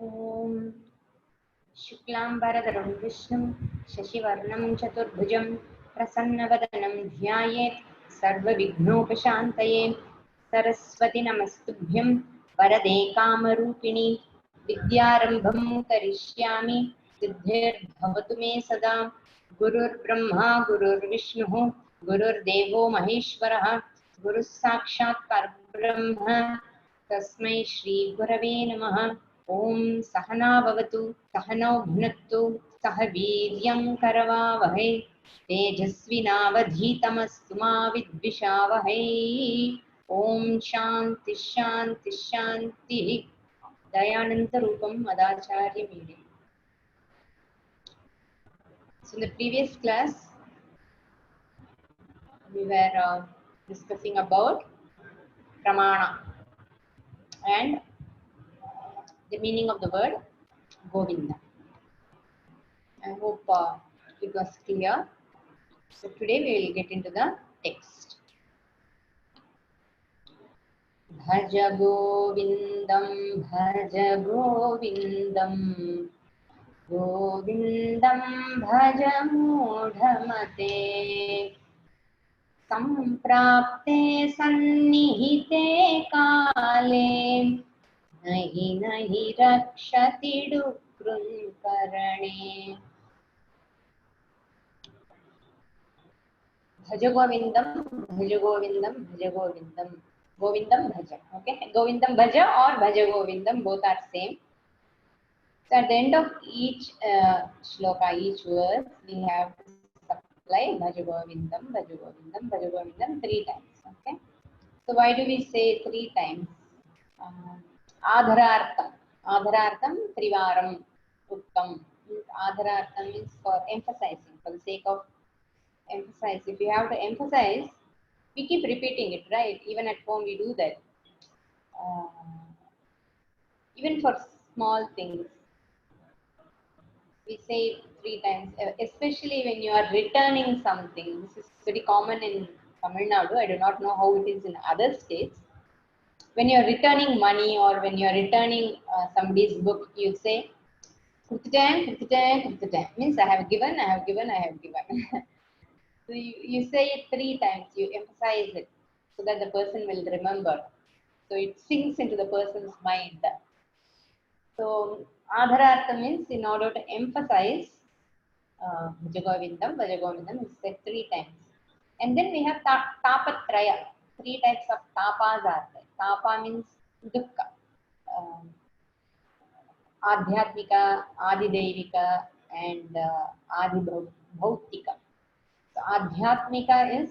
ॐ शुक्लाम्बरधरं विष्णुं शशिवर्णं चतुर्भुजं प्रसन्नवदनं ध्यायेत् सर्वविघ्नोपशान्तये। सरस्वती नमस्तुभ्यं वरदे कामरूपिणि विद्यारम्भं करिष्यामि सिद्धिर्भवतु मे सदा। गुरुर्ब्रह्मा गुरुर्विष्णुः गुरुर्देवो महेश्वरः गुरुः साक्षात् परब्रह्म तस्मै श्रीगुरवे नमः। ॐ सहना भवतु सहनौ भुनक्तु सह वीर्यं करवावहै तेजस्विनावधीतमस्तु मा विद्विषावहै। ॐ शान्ति शान्ति शान्तिः। दयानन्तरूपं मदाचार्यमीडे. So in the previous class we were discussing about pramana and the meaning of the word Govinda. I hope it was clear. So today we will get into the text. Bhaj Govindam Govindam Bhaj Mudhamate Samprapte Sannihite Kale Nahi Nahi Rakshati Dukrun Karane. Bhaj Govindam, Bhaj Govindam, Bhaj Govindam. Govindam Bhaja. Okay, Govindam Bhaja or Bhaja Govindam, both are same. So at the end of each shloka, each verse, we have to supply Bhaja Govindam, Bhaja Govindam, Bhaja Govindam 3 times. Okay. So why do we say 3 times? Adharartham. Adharartham Trivaram Uttam. Adharartham is for emphasizing, for the sake of emphasize. If you have to emphasize, we keep repeating it, right? Even at home we do that. Even for small things, we say it 3 times, especially when you are returning something. This is very common in Tamil Nadu. I do not know how it is in other states. When you are returning money or when you are returning somebody's book, you say, means I have given, I have given, I have given. So you say it 3 times, you emphasize it so that the person will remember. So it sinks into the person's mind. So Adharartha means in order to emphasize Bhajagovindam is said 3 times. And then we have Tapatraya. 3 types of tapas are there. Tapa means dukkha. Adhyatmika, Adidevika and Adibhautika. So Adhyatmika is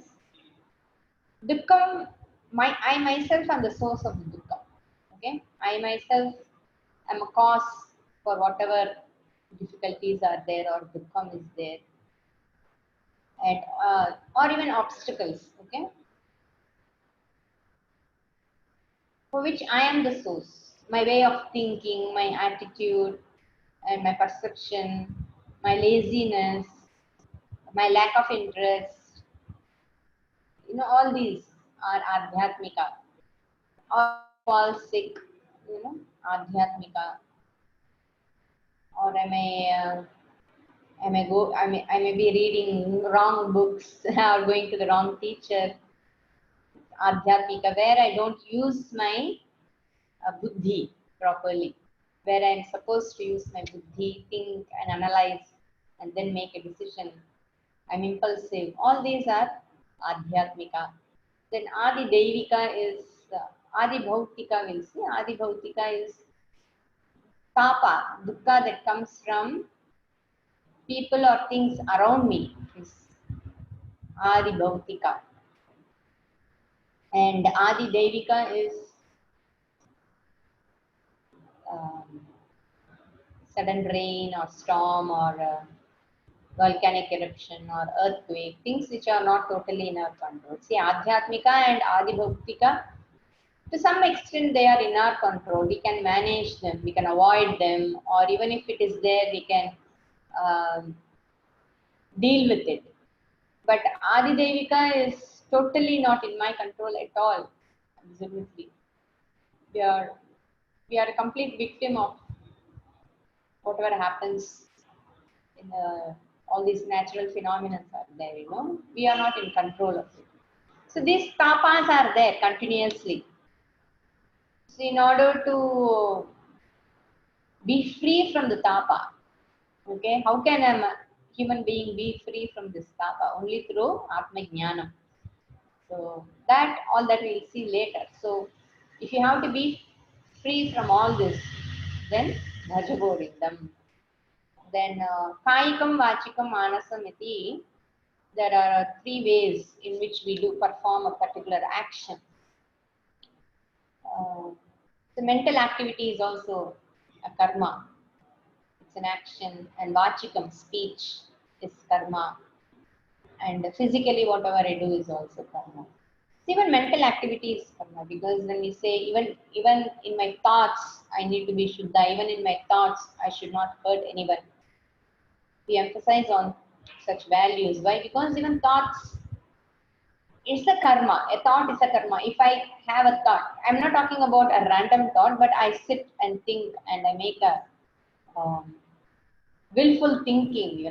dukkha. I myself am the source of the dukkha. Okay, I myself am a cause for whatever difficulties are there or dukkha is there, and or even obstacles. Okay, for which I am the source. My way of thinking, my attitude, and my perception, my laziness, my lack of interest. All these are adhyatmika. Or fall sick, adhyatmika. Or I may be reading wrong books or going to the wrong teacher. Adhyatmika, where I don't use my buddhi properly, where I'm supposed to use my buddhi, think and analyze and then make a decision. I'm impulsive. All these are adhyatmika. Then Adi Devika is Adi Bhautika will see. Adi Bhautika is tapa, dukkha that comes from people or things around me is Adi Bhautika. And Adi Devika is sudden rain or storm or volcanic eruption or earthquake, things which are not totally in our control. See, Adhyatmika and Adi Bhautika, to some extent they are in our control. We can manage them, we can avoid them, or even if it is there, we can deal with it. But Adi Devika is totally not in my control at all. Absolutely. We are a complete victim of whatever happens in all these natural phenomena are there, we are not in control of it. So these tapas are there continuously. So in order to be free from the tapa, okay, how can a human being be free from this tapa? Only through Atma Jnanam. So that all that we'll see later. So if you have to be free from all this, then Bhajagovindam. Then Kayikam, Vachikam, Manasam iti. There are three ways in which we do perform a particular action. The mental activity is also a karma. It's an action, and Vachikam, speech, is karma. And physically whatever I do is also karma. So even mental activity is karma, because when we say even in my thoughts I need to be Shuddha, even in my thoughts I should not hurt anyone. We emphasize on such values. Why? Because even thoughts is a karma. A thought is a karma. If I have a thought, I'm not talking about a random thought, but I sit and think and I make a um, willful thinking,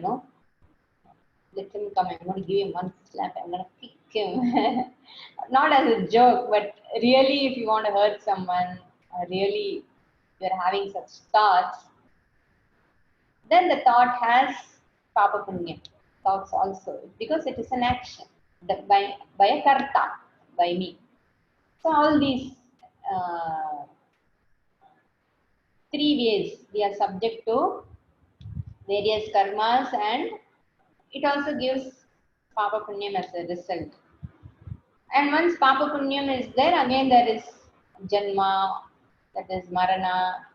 let him come. I'm going to give him one slap. I'm going to kick him. Not as a joke, but really, if you want to hurt someone, really, you're having such thoughts, then the thought has papa punya thoughts also, because it is an action by a karta, by me. So all these uh, three ways we are subject to various karmas, and it also gives papa punyam as a result. And once Papa Punyam is there, again there is Janma, that is Marana.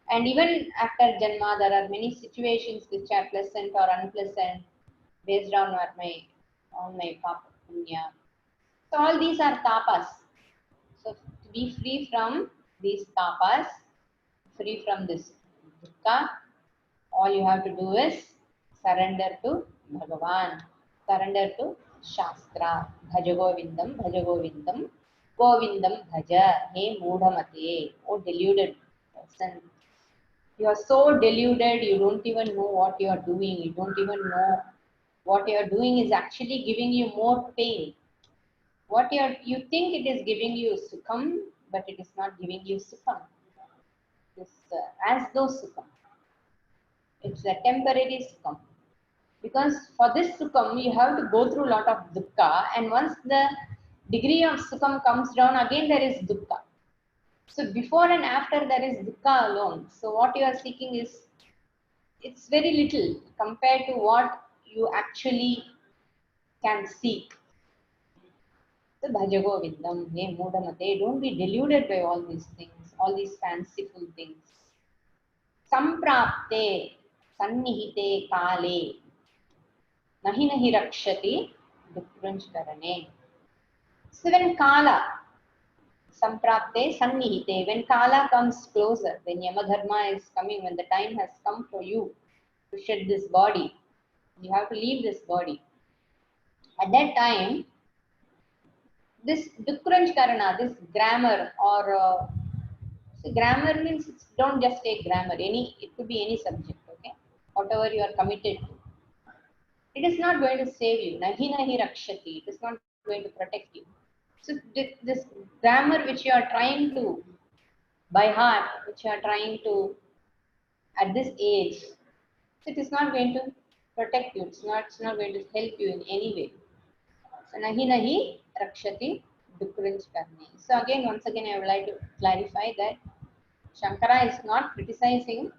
And even after Janma, there are many situations which are pleasant or unpleasant based on my Papa Punya. So all these are tapas. So to be free from these tapas, free from this dukkha, all you have to do is surrender to Bhagavan, surrender to Shastra. Bhajagovindam, Bhajagovindam, Govindam Bhaja, He Moodhamate, oh deluded person. You are so deluded, you don't even know what you are doing, you don't even know what you are doing is actually giving you more pain. You think it is giving you sukham, but it is not giving you sukham. This as though sukham. It's a temporary sukham. Because for this sukham, you have to go through a lot of dukkha, and once the degree of sukham comes down, again there is dukkha. So before and after there is dukkha alone. So what you are seeking is, it's very little compared to what you actually can seek. So Bhajagovindam, hey Mudamate, don't be deluded by all these things, all these fanciful things. Samprapte, sannihite kale, nahi nahi rakshati, dukrunchkarane. So when Kala, Samprapte, Sannihite, when Kala comes closer, when Yamadharma is coming, when the time has come for you to shed this body, you have to leave this body. At that time, this Dukranchkarana, this grammar, or so grammar means don't just take grammar, it could be any subject, okay? Whatever you are committed to. It is not going to save you. Nahi nahi rakshati. It is not going to protect you. So this grammar which you are trying to by heart, which you are trying to at this age, so it is not going to protect you. It's not going to help you in any way. So nahi nahi rakshati dukrinch karne. So again, once again, I would like to clarify that Shankara is not criticizing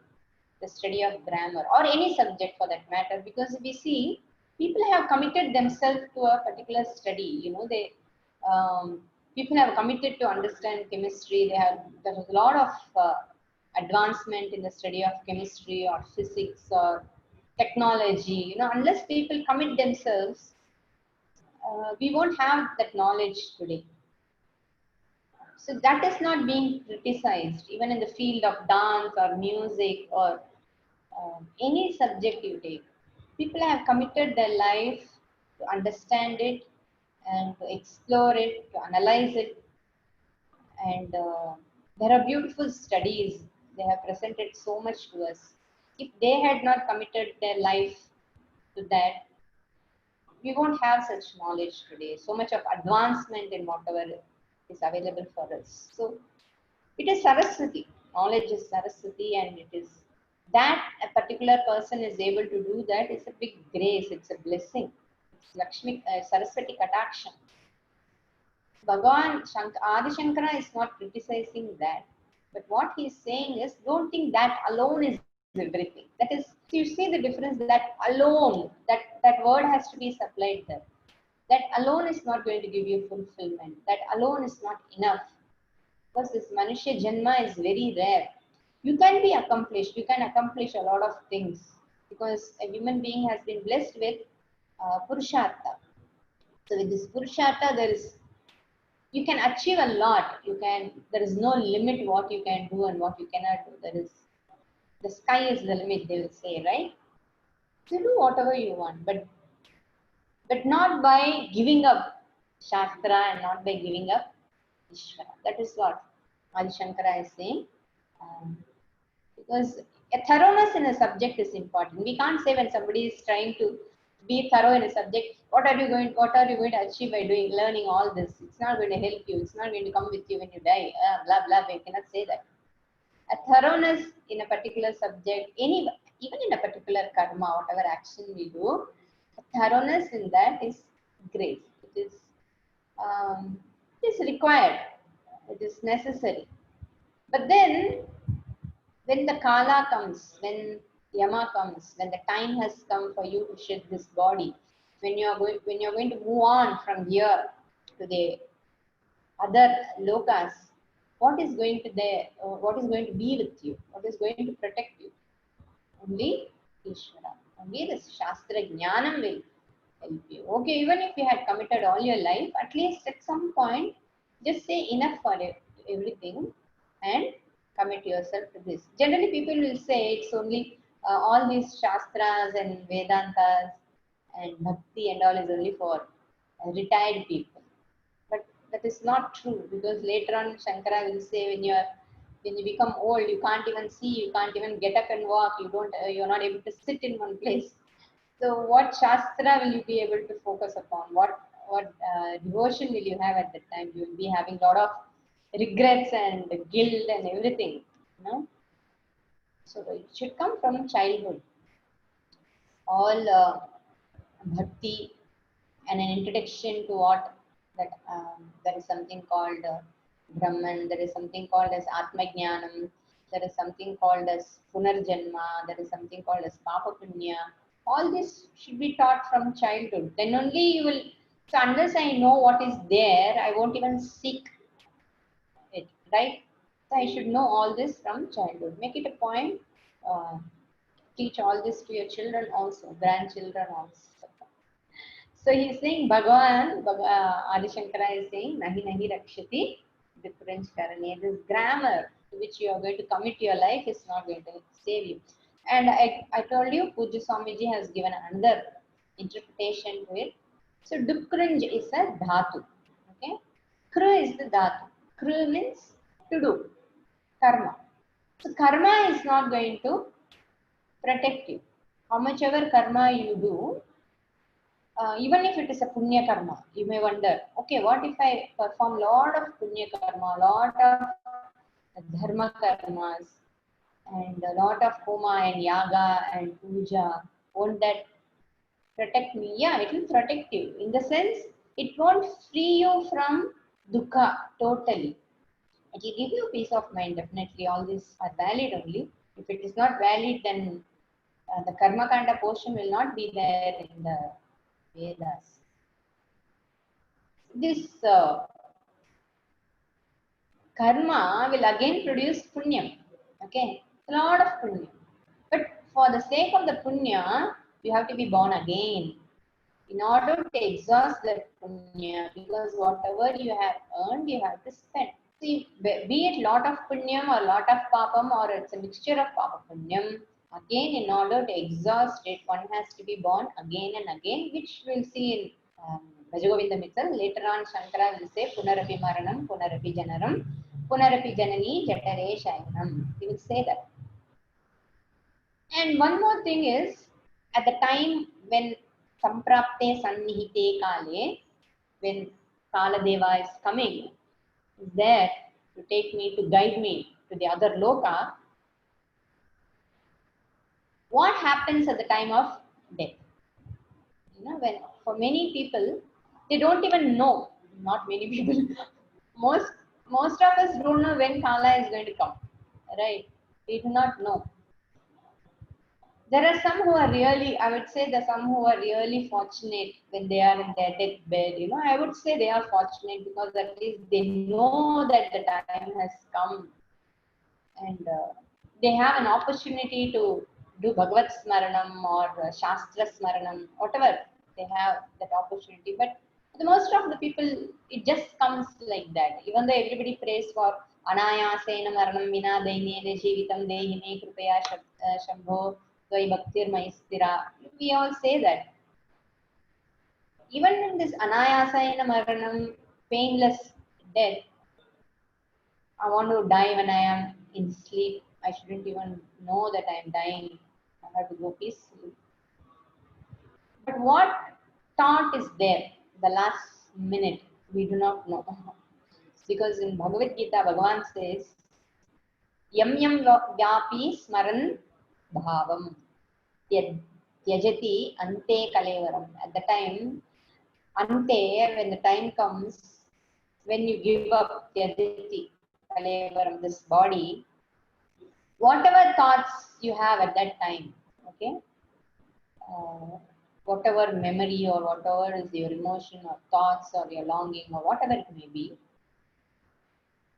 the study of grammar or any subject for that matter, because we see people have committed themselves to a particular study. People have committed to understand chemistry. There is a lot of advancement in the study of chemistry or physics or technology. Unless people commit themselves, we won't have that knowledge today. So that is not being criticized, even in the field of dance or music or any subject you take. People have committed their life to understand it and to explore it, to analyze it. And there are beautiful studies. They have presented so much to us. If they had not committed their life to that, we won't have such knowledge today. So much of advancement in whatever is available for us. So it is Saraswati. Knowledge is Saraswati, and it is that a particular person is able to do that is a big grace. It's a blessing. It's Lakshmi Saraswati Kataksha. Bhagavan Adi Shankara is not criticizing that, but what he is saying is, don't think that alone is everything. That is, you see the difference. That alone, that word has to be supplied there. That alone is not going to give you fulfillment. That alone is not enough, because this Manushya Janma is very rare. You can be accomplished. You can accomplish a lot of things because a human being has been blessed with Purushartha. So with this Purushartha, you can achieve a lot. There is no limit what you can do and what you cannot do. The sky is the limit, they will say, right? So do whatever you want, but not by giving up Shastra and not by giving up Ishvara. That is what Adi Shankara is saying. Um, because a thoroughness in a subject is important. We can't say when somebody is trying to be thorough in a subject, what are you going to achieve by learning all this? It's not going to help you. It's not going to come with you when you die. Blah blah. We cannot say that. A thoroughness in a particular subject, even in a particular karma, whatever action we do, a thoroughness in that is great. It is required. It is necessary. But then when the kala comes, when yama comes, when the time has come for you to shed this body, when you're going to move on from here to the other lokas, what is going to be with you? What is going to protect you? Only Ishvara. Only the Shastra Jnanam will help you. Okay, even if you had committed all your life, at least at some point, just say enough for everything and commit yourself to this. Generally, people will say it's only all these Shastras and Vedantas and Bhakti and all is only for retired people. But that is not true, because later on Shankara will say when you become old, you can't even see, you can't even get up and walk, you're not able to sit in one place. So what Shastra will you be able to focus upon? What devotion will you have at that time? You will be having a lot of regrets and guilt and everything. You know? So it should come from childhood. All bhakti and an introduction to what there is something called Brahman, there is something called as Atma Jnanam, there is something called as Punarjanma, there is something called as Papa Punya. All this should be taught from childhood. Then only you will. So unless I know what is there, I won't even seek it, right? So I should know all this from childhood. Make it a point. Uh, Teach all this to your children also, grandchildren also. So he is saying Adi Shankara is saying Nahi Nahi Rakshati Difference Karane. This grammar to which you are going to commit your life is not going to save you. And I told you Pujya Swamiji has given another interpretation to it. So Dukranj is a dhatu. Okay? Kru is the dhatu. Kru means to do. Karma. So karma is not going to protect you. How much ever karma you do, even if it is a punya karma, you may wonder, okay, what if I perform lot of punya karma, lot of dharma karmas, and a lot of homa and yaga and puja, won't that protect me? Yeah, it will protect you. In the sense, it won't free you from dukkha totally. It will give you peace of mind, definitely. All these are valid only. If it is not valid, then the karma kanda portion will not be there in the Vedas. This karma will again produce punya. Okay, a lot of punya. But for the sake of the punya, you have to be born again in order to exhaust that punya, because whatever you have earned, you have to spend. See, be it lot of punyam or lot of papam, or it's a mixture of papa punyam, again in order to exhaust it, one has to be born again and again, which we'll see in Bhajagovinda itself. Later on, Shankara will say Punarapi Maranam, Punarapi Janaram, Punarapi Janani, Jatare Shayanam. He will say that. And one more thing is, at the time when Samprapte Sannihite Kale, when Kaladeva is coming, is there to take me, to guide me to the other loka, what happens at the time of death? When for many people, they don't even know, not many people, most most of us don't know when Kala is going to come, right? We do not know. There are some who are really, I would say, there are some who are really fortunate when they are in their deathbed. I would say they are fortunate because at least they know that the time has come, and they have an opportunity to do Bhagavad Smaranam or Shastra Smaranam, whatever, they have that opportunity. But the most of the people, it just comes like that. Even though everybody prays for Anayasena Maranam Vina Dainene Jeevitam Dehine Kripaya Shambho Tvai Bhaktir Maistira. We all say that. Even in this Anayasena Maranam, painless death, I want to die when I am in sleep. I shouldn't even know that I am dying. I have to go peacefully. But what thought is there the last minute? We do not know. Because in Bhagavad Gita, Bhagavan says, Yam yam vyapi smaran bhavam tyajati ante kalevaram. At the time, ante, when the time comes, when you give up tyajati kalevaram, this body, whatever thoughts you have at that time, okay, whatever memory or whatever is your emotion or thoughts or your longing or whatever it may be,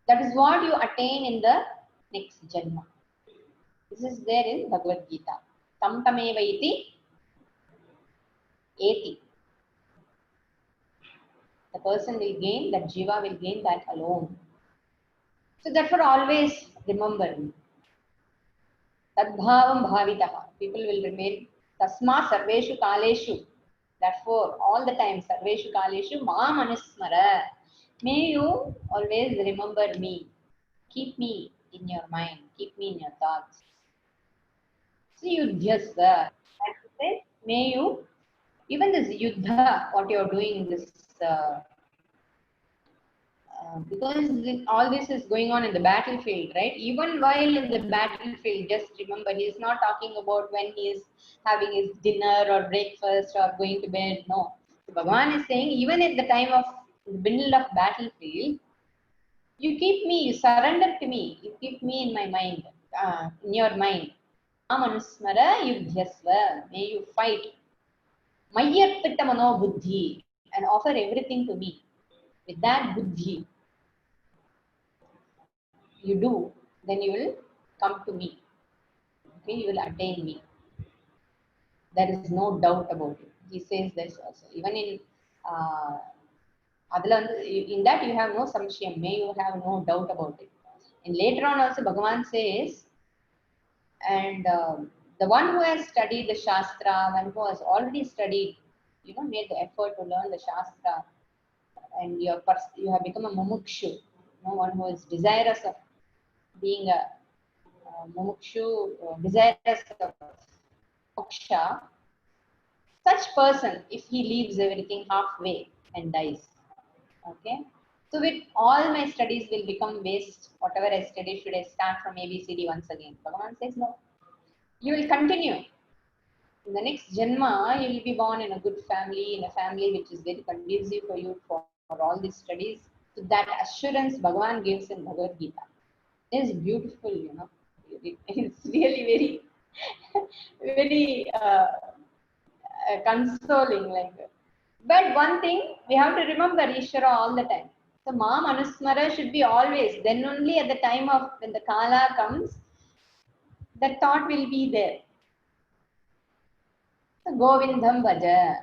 that is what you attain in the next janma. This is there in Bhagavad Gita. Tam tameva iti eti. The person will gain, that jiva will gain that alone. So therefore always remember me. Tadbhavam bhavitaha. People will remain tasma sarveshu kaleshu. Therefore, all the time, sarveshu kaleshu ma manusmara. May you always remember me. Keep me in your mind. Keep me in your thoughts. See you just there. May you, even this yuddha, what you are doing, this because all this is going on in the battlefield, right? Even while in the battlefield, just remember, he is not talking about when he is having his dinner or breakfast or going to bed. No. So Bhagavan is saying, even at the time of the middle of battlefield, you keep me, you surrender to me, you keep me in my mind, in your mind. Amanusmara yudhyasva, may you fight. Mayyarpita mano buddhi, and offer everything to me. With that buddhi, you do, then you will come to me. Okay, you will attain me. There is no doubt about it. He says this also. Even in in that you have no samshayam, may you have no doubt about it. And later on also Bhagavan says, and the one who has studied the Shastra, one who has already studied, made the effort to learn the Shastra, and you have become a mumukshu, one who is desirous of being a mumukshu, desirous of moksha, such person, if he leaves everything halfway and dies, okay, so with all my studies will become waste. Whatever I study, should I start from ABCD once again? Bhagavan says no. You will continue. In the next janma, you will be born in a good family, in a family which is very conducive for you for all these studies. So that assurance Bhagavan gives in Bhagavad Gita is beautiful, It's really very, very consoling. But one thing, we have to remember Ishvara all the time. So Ma Manusmara should be always. Then only at the time of when the Kala comes, that thought will be there. So Govindam Bhaja.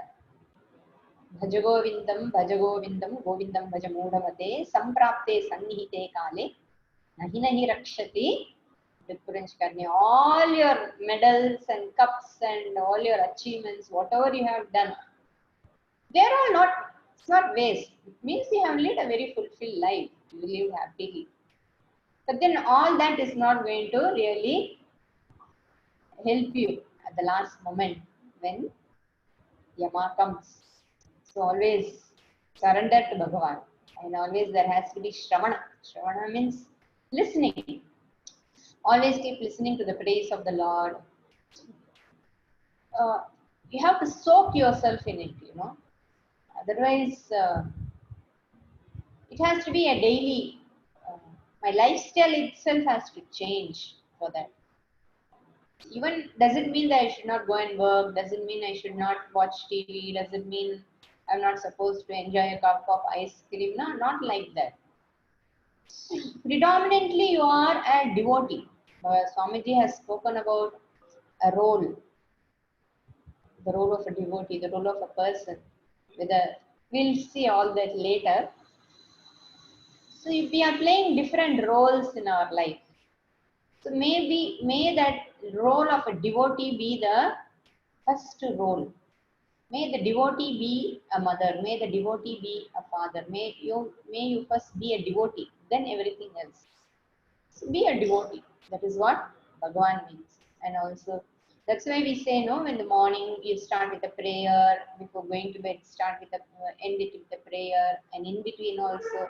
Bhaja Govindam, Bhaja Govindam, Govindam Bhaja Mudhamate, Samprapte Sannihite Kale, Nahi Nahi Rakshati, Vipuranchkarni. All your medals and cups and all your achievements, whatever you have done, they are all not, it's not waste. It means you have lived a very fulfilled life. You live happily. But then all that is not going to really help you at the last moment when Yama comes. So always surrender to Bhagavan. And always there has to be Shravana. Shravana means listening. Always keep listening to the praise of the Lord. Uh, you have to soak yourself in it, Otherwise, it has to be a daily. Uh, my lifestyle itself has to change for that. Even doesn't mean that I should not go and work, doesn't mean I should not watch TV, doesn't mean I'm not supposed to enjoy a cup of ice cream. No, not like that. Predominantly, you are a devotee. Swamiji has spoken about a role, the role of a devotee, the role of a person. Whether we'll see all that later. So we are playing different roles in our life. So may that role of a devotee be the first role. May the devotee be a mother. May the devotee be a father. May you first be a devotee. Then everything else. So be a devotee. That is what Bhagavan means. And also that's why we say no. In the morning you start with a prayer. Before going to bed, start with end it with a prayer. And in between also,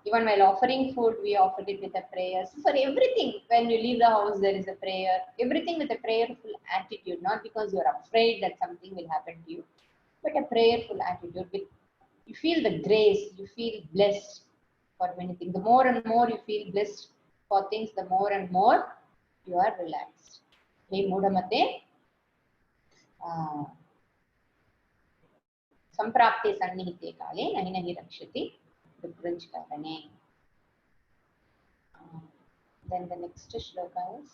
even while offering food, we offer it with a prayer. So for everything, when you leave the house, there is a prayer. Everything with a prayerful attitude, not because you are afraid that something will happen to you, but a prayerful attitude. With you feel the grace, you feel blessed for many things. The more and more you feel blessed for things, the more and more you are relaxed. Hey Mudamate, संप्राप्ते सन्निहिते काले नहि नहि रक्षति विभ्रज कारणे. Then the next shloka is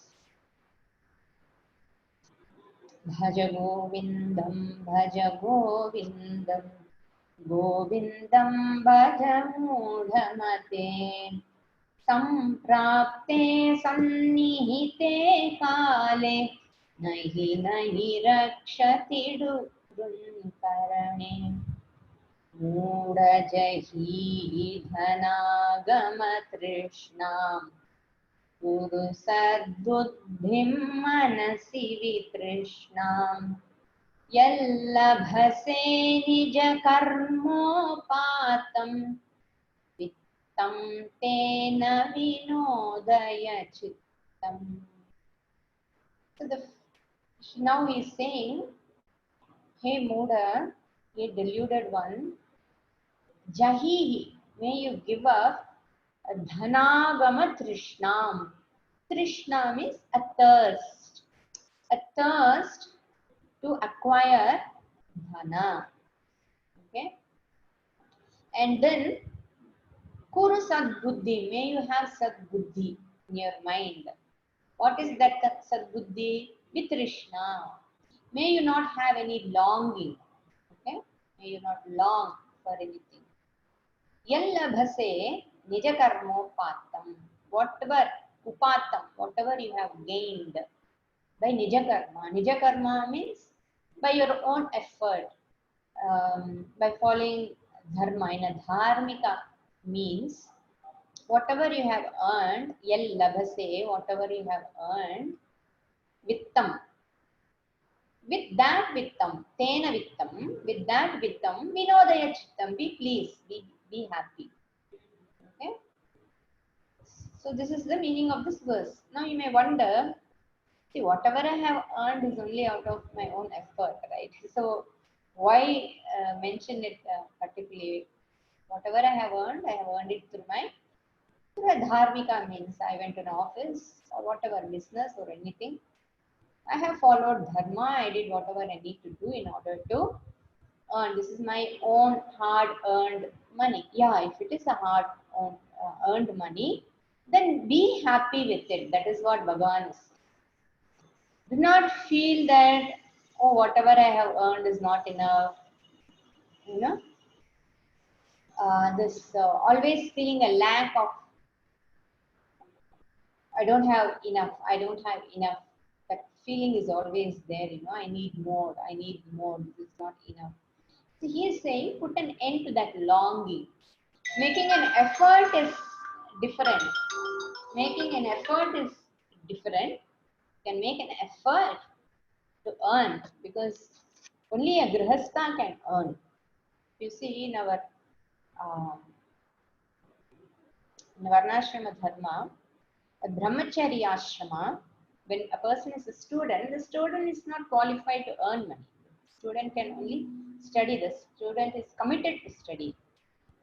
भज गोविन्दं गोविन्दं भज मूढमते सम्प्राप्ते सन्निहिते काले नहि नहि रक्षति दुर्करणे मूढजहि धनागमतृष्णाम् कुरु सद्बुद्धिं मनसि वितृष्णाम् यल्लभसे निजकर्मोपातं वित्तं तेन विनोदय चित्तम्. So now he is saying, hey Muda, ye deluded one, Jahihi, may you give up Dhanagama Trishnam. Trishna means a thirst. A thirst to acquire dhana. Okay? And then Kuru Sadbuddhi, may you have Sadbuddhi in your mind. What is that Sadbuddhi? Vitrishna. May you not have any longing. Okay? May you not long for anything. Yallabhase nijakarmopatam. Whatever upatam, whatever you have gained by nijakarma. Nijakarma means by your own effort, by following dharma. In a dharmika means whatever you have earned, yallabhase, whatever you have earned, vittam. With that vittam, tena vittam, with that vittam, vinodaya chittam, be pleased, be happy. Okay? So this is the meaning of this verse. Now you may wonder, see, whatever I have earned is only out of my own effort, right? So why mention it particularly? Whatever I have earned it through a dharmika means I went to an office or whatever business or anything. I have followed dharma. I did whatever I need to do in order to earn. This is my own hard-earned money. Yeah, if it is a hard-earned money, then be happy with it. That is what Bhagavan is. Do not feel that, oh, whatever I have earned is not enough. You know, this always feeling a lack of, I don't have enough. That feeling is always there. I need more. This is not enough. So he is saying, put an end to that longing. Making an effort is different. Making an effort is different. can make an effort to earn, because only a grihastha can earn. You see in our Varnashrama dharma, a brahmachari ashrama, when a person is a student, the student is not qualified to earn money. The student can only study. The student is committed to study.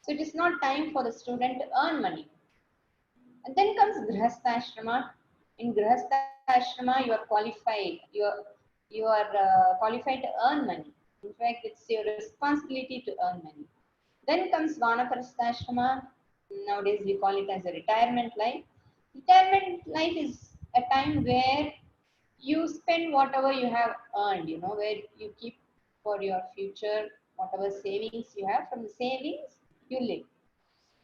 So it is not time for the student to earn money. And then comes grihastha ashrama. In grihastha ashrama, you are qualified. You are qualified to earn money. In fact, it's your responsibility to earn money. Then comes vanaprastha ashrama. Nowadays we call it as a retirement life. Retirement life is a time where you spend whatever you have earned, where you keep for your future, whatever savings you have. From the savings, you live.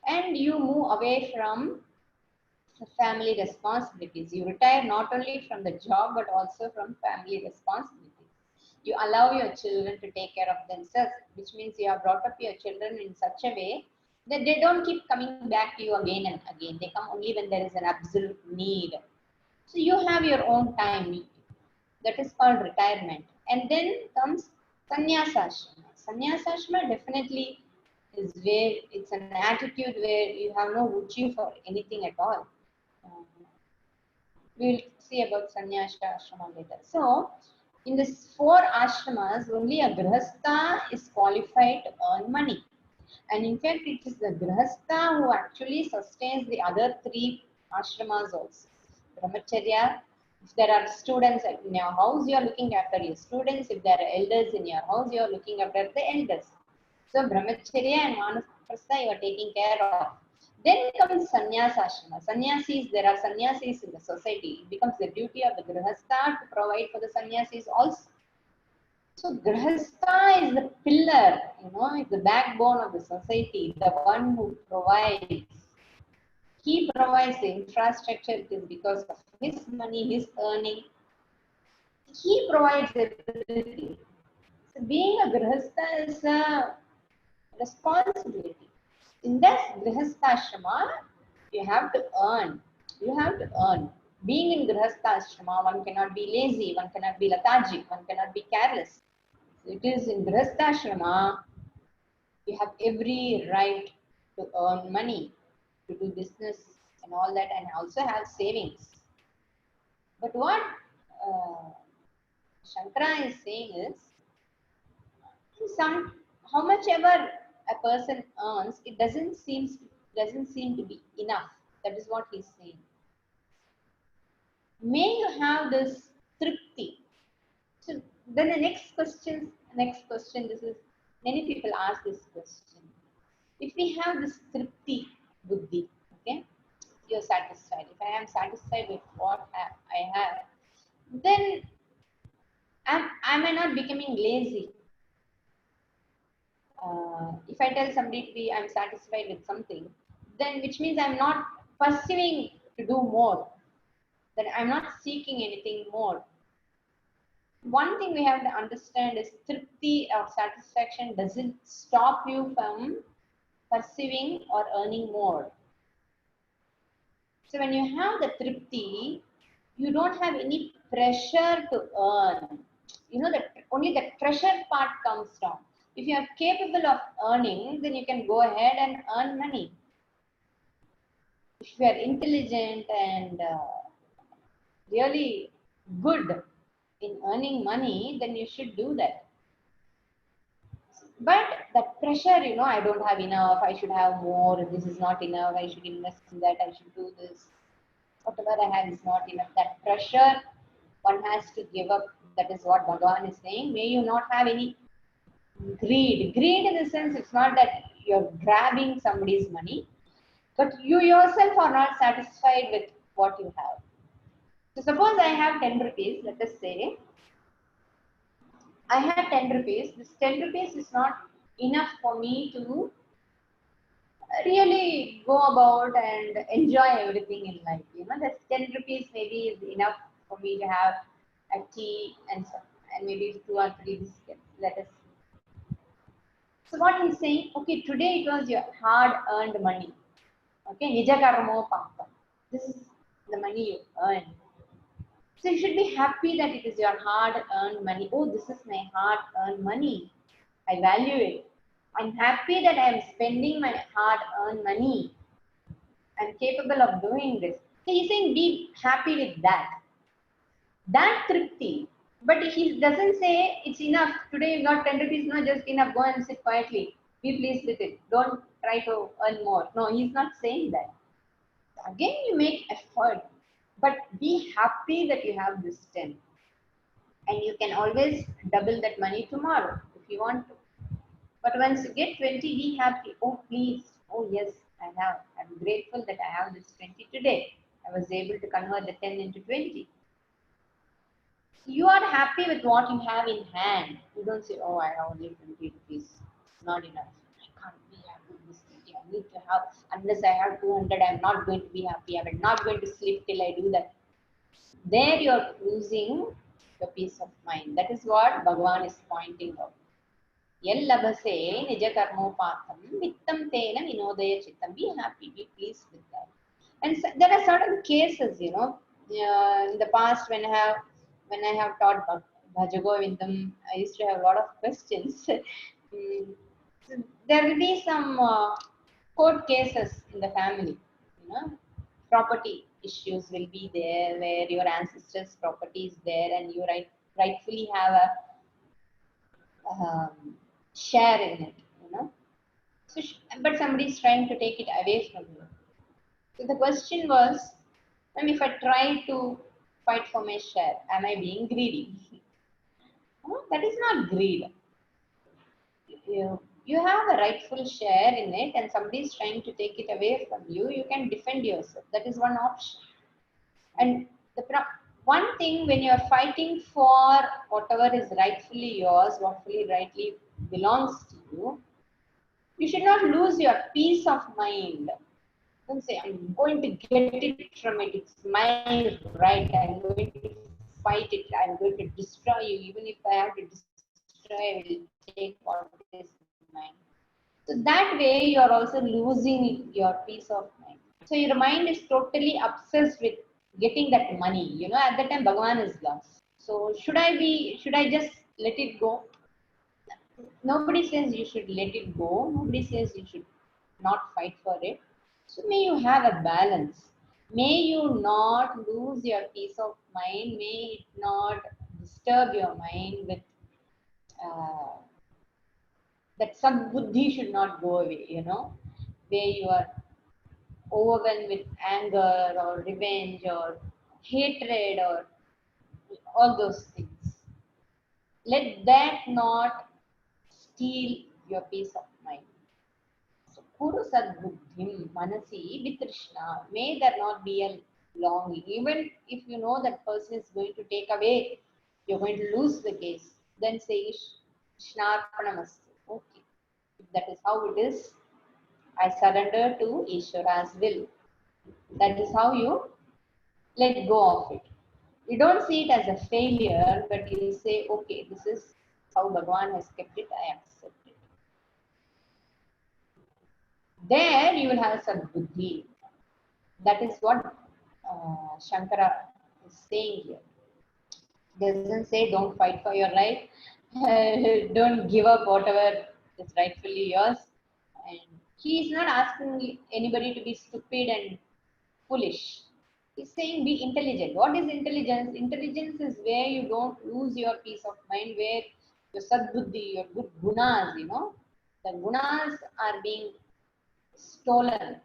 And you move away from family responsibilities. You retire not only from the job but also from family responsibilities. You allow your children to take care of themselves, which means you have brought up your children in such a way that they don't keep coming back to you again and again. They come only when there is an absolute need. So you have your own time. That is called retirement. And then comes sannyasashrama. Sannyasashrama definitely is where it's an attitude where you have no ruchi for anything at all. We'll see about sannyasa ashrama later. So, in these four ashramas, only a grihastha is qualified to earn money. And in fact, it is the grihastha who actually sustains the other three ashramas also. Brahmacharya, if there are students in your house, you are looking after your students. If there are elders in your house, you are looking after the elders. So, Brahmacharya and Vanaprastha you are taking care of. Then comes sannyasa ashrama. Sannyasis, there are sannyasis in the society. It becomes the duty of the grihastha to provide for the sannyasis also. So grihastha is the pillar, is the backbone of the society, the one who provides. He provides the infrastructure. It is because of his money, his earning. He provides everything. So being a grihastha is a responsibility. In this grihastha you have to earn. You have to earn. Being in grihastha one cannot be lazy, one cannot be lethargic, one cannot be careless. So it is in grihastha you have every right to earn money, to do business and all that, and also have savings. But what Shankara is saying is, how much ever a person earns, it doesn't seem to be enough. That is what he's saying. May you have this tripti. So then the next question, this is, many people ask this question. If we have this tripti buddhi, okay, you're satisfied. If I am satisfied with what I have, then am I not becoming lazy? If I tell somebody to be, I'm satisfied with something, then which means I'm not pursuing to do more. Then I'm not seeking anything more. One thing we have to understand is tripti or satisfaction doesn't stop you from pursuing or earning more. So when you have the tripti, you don't have any pressure to earn. That only the pressure part comes down. If you are capable of earning, then you can go ahead and earn money. If you are intelligent and really good in earning money, then you should do that. But that pressure, I don't have enough, I should have more, this is not enough, I should invest in that, I should do this. Whatever I have is not enough. That pressure one has to give up. That is what Bhagavan is saying. May you not have any greed. Greed in the sense, it's not that you're grabbing somebody's money, but you yourself are not satisfied with what you have. So suppose I have 10 rupees, let us say, I have 10 rupees. This 10 rupees is not enough for me to really go about and enjoy everything in life. That 10 rupees maybe is enough for me to have a tea and maybe 2 or 3 biscuits. Let us see. So what he's saying, okay, today it was your hard earned money. Okay, nija karmo papa. This is the money you earned. So you should be happy that it is your hard-earned money. Oh, this is my hard-earned money. I value it. I'm happy that I am spending my hard-earned money. I'm capable of doing this. So he's saying be happy with that. That tripti. But he doesn't say it's enough. Today you got 10 rupees, no, just enough. Go and sit quietly. Be pleased with it. Don't try to earn more. No, he's not saying that. Again, you make effort, but be happy that you have this 10. And you can always double that money tomorrow if you want to. But once you get 20, be happy. Oh, please. Oh, yes, I have. I'm grateful that I have this 20 today. I was able to convert the 10 into 20. You are happy with what you have in hand. You don't say, oh, I have only 20 rupees. Not enough. I can't be happy with this 20. I need to have, unless I have 200, I'm not going to be happy. I'm not going to sleep till I do that. There you are losing the peace of mind. That is what Bhagavan is pointing out. Yellabhase nijakarmopatham vittam tena vinodaya chittam. Be happy, be pleased with that. And so, there are certain cases, in the past when I have taught Bhajagovindam, I used to have a lot of questions. Mm, so there will be some court cases in the family, you know, property issues will be there where your ancestors' property is there and you rightfully have a share in it, you know. So, but somebody is trying to take it away from you. So the question was, if I try to fight for my share, am I being greedy? No, that is not greed. You have a rightful share in it and somebody is trying to take it away from you, you can defend yourself. That is one option. And one thing when you are fighting for whatever is rightfully yours, whatfully rightly belongs to you should not lose your peace of mind. Don't say, I'm going to get it from it. It's my right. I'm going to fight it. I'm going to destroy you. Even if I have to destroy, I will take what is mine. So that way, you are also losing your peace of mind. So your mind is totally obsessed with getting that money. At that time, Bhagavan is lost. So should I just let it go? Nobody says you should let it go. Nobody says you should not fight for it. So may you have a balance. May you not lose your peace of mind. May it not disturb your mind with uh, that buddhi should not go away, where you are overwhelmed with anger or revenge or hatred or all those things. Let that not steal your peace of mind. So, Kuru Sadbuddhim Manasi Vitrishna. May there not be a longing. Even if you know that person is going to take away, you're going to lose the case. Then say Shnarpanamastu. Okay. If that is how it is, I surrender to Ishvara's will. That is how you let go of it. You don't see it as a failure, but you say, okay, this is how Bhagavan has kept it, I accept it. There you will have Sadbuddhi. That is what Shankara is saying here. He doesn't say don't fight for your right, don't give up whatever is rightfully yours. And he is not asking anybody to be stupid and foolish. He's saying be intelligent. What is intelligence? Intelligence is where you don't lose your peace of mind, where your sadbuddhi, your good gunas, the gunas are being stolen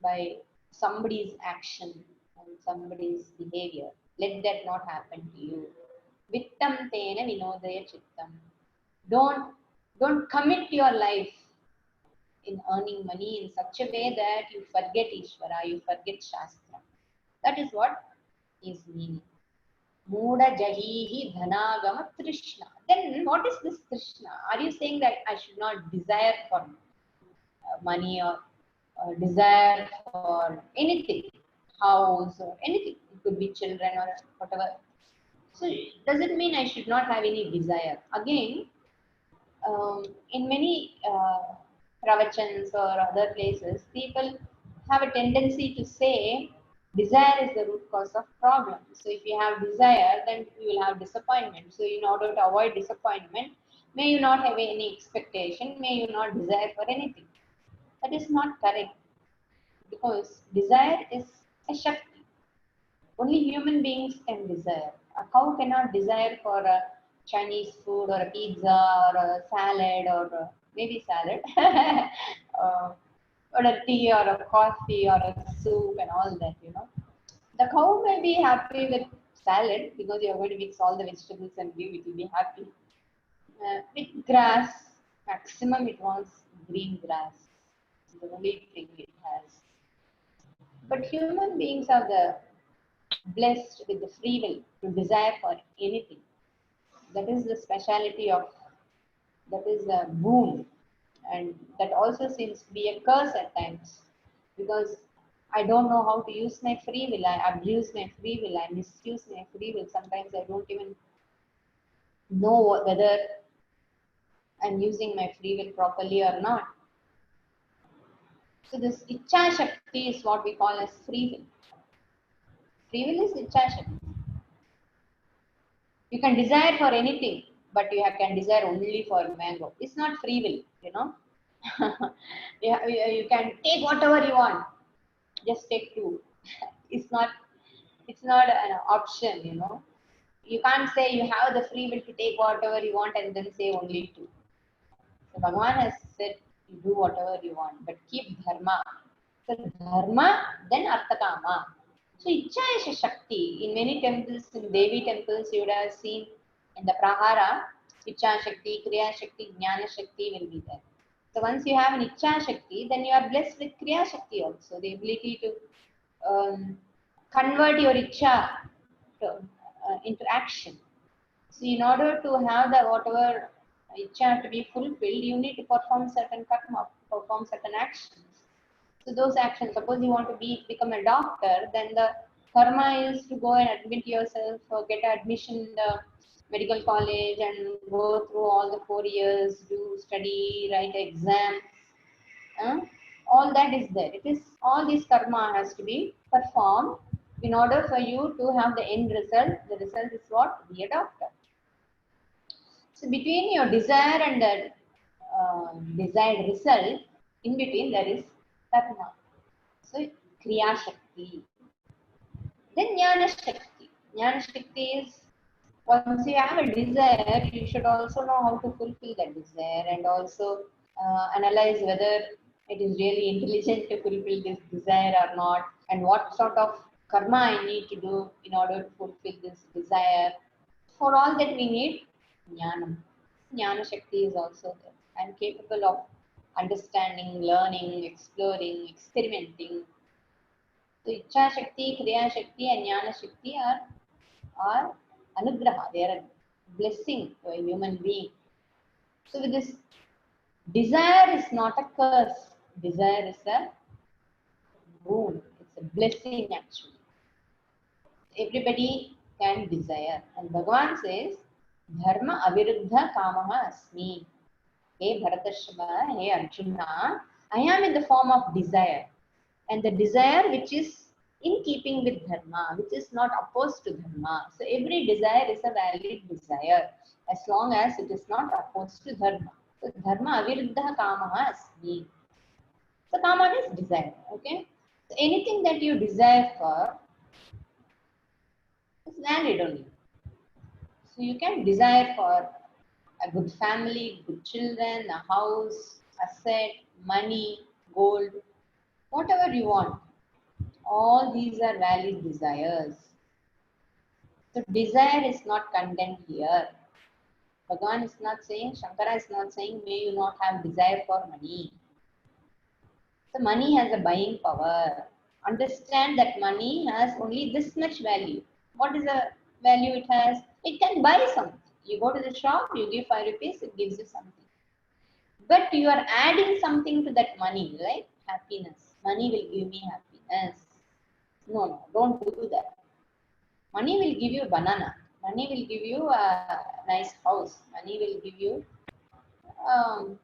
by somebody's action and somebody's behavior. Let that not happen to you. Vittam tena vinodaya chittam. Don't commit your life in earning money in such a way that you forget Ishvara, you forget Shastra. That is what is meaning. Muda jahihi dhanagama trishna. Then what is this trishna? Are you saying that I should not desire for money or desire for anything, house or anything? It could be children or whatever. So does it mean I should not have any desire? Again, in many pravachans or other places, people have a tendency to say Desire is the root cause of problem. So if you have desire, then you will have disappointment. So in order to avoid disappointment, may you not have any expectation, may you not desire for anything. That is not correct, because desire is a shakti. Only human beings can desire. A cow cannot desire for a Chinese food or a pizza or a salad or maybe salad, or a tea or a coffee or a soup and all that, you know. The cow may be happy with salad because you're going to mix all the vegetables and give it, will be happy. With grass, maximum it wants green grass. The only thing it has. But human beings are the blessed with the free will to desire for anything. That is the speciality of, that is a boon, and that also seems to be a curse at times, because I don't know how to use my free will. I abuse my free will. I misuse my free will. Sometimes I don't even know whether I'm using my free will properly or not. So this Icha Shakti is what we call as free will. Free will is Icha Shakti. You can desire for anything, but can desire only for mango. It's not free will, you know. You can take whatever you want. Just take two. It's not. It's not an option, you know. You can't say you have the free will to take whatever you want and then say only two. So Bhagavan has said you do whatever you want, but keep dharma. So dharma, then arthakama. So Icha is a Shakti. In many temples, in Devi temples, you would have seen in the Prahara, Icha Shakti, Kriya Shakti, Jnana Shakti will be there. So once you have an Icha Shakti, then you are blessed with Kriya Shakti also, the ability to convert your Icha into action. So in order to have the whatever Icha to be fulfilled, you need to perform certain karma, perform certain actions. So those actions, suppose you want to become a doctor, then the karma is to go and admit yourself or get admission in the medical college and go through all the 4 years, do study, write exam. uh, all that is there. It is all this karma has to be performed in order for you to have the end result. The result is what? Be a doctor. So between your desire and the desired result, in between there is karma. So Kriya Shakti. Then Jnana Shakti. Jnana Shakti is, once you have a desire, you should also know how to fulfill that desire and also analyze whether it is really intelligent to fulfill this desire or not, and what sort of karma I need to do in order to fulfill this desire. For all that we need Jnanam. Jnana Shakti is also there and capable of understanding, learning, exploring, experimenting. So Icha Shakti, Kriya Shakti and Jnana Shakti are anugraha. They are a blessing to a human being. So with this, desire is not a curse. Desire is a boon. It's a blessing actually. Everybody can desire. And Bhagavan says, Dharma aviruddha kamaha asmi. Hey Bharatashva, hey Arjuna, I am in the form of desire. And the desire which is in keeping with dharma, which is not opposed to dharma. So every desire is a valid desire as long as it is not opposed to dharma. So dharma aviruddha kamaha asmi. So kama is desire. Okay. So anything that you desire for is valid only. So you can desire for a good family, good children, a house, asset, money, gold, whatever you want. All these are valid desires. So desire is not condemned here. Bhagavan is not saying, Shankara is not saying, may you not have desire for money. So money has a buying power. Understand that money has only this much value. What is the value it has? It can buy something. You go to the shop, you give 5 rupees, it gives you something. But you are adding something to that money, right? Happiness. Money will give me happiness. No, no, don't do that. Money will give you banana. Money will give you a nice house. Money will give you um,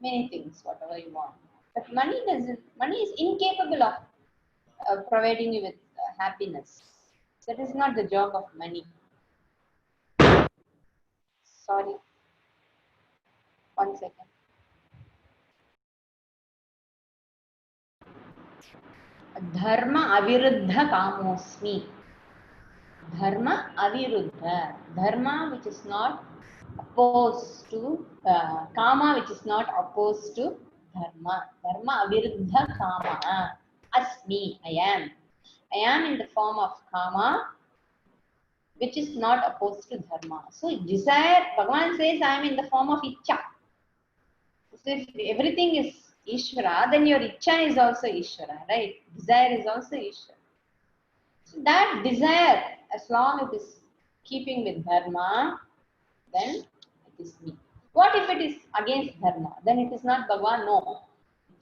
many things, whatever you want. But money doesn't. Money is incapable of providing you with happiness. That is not the job of money. Sorry, 1 second. Dharma aviruddha kamosmi. Dharma aviruddha. Dharma which is not opposed to kama, which is not opposed to dharma. Dharma aviruddha kama. Asmi, I am. I am in the form of kama, which is not opposed to dharma. So desire, Bhagavan says, I am in the form of icha. So if everything is Ishvara, then your icha is also Ishvara, right? Desire is also Ishvara. So that desire, as long as it is keeping with dharma, then it is me. What if it is against dharma? Then it is not Bhagavan, no.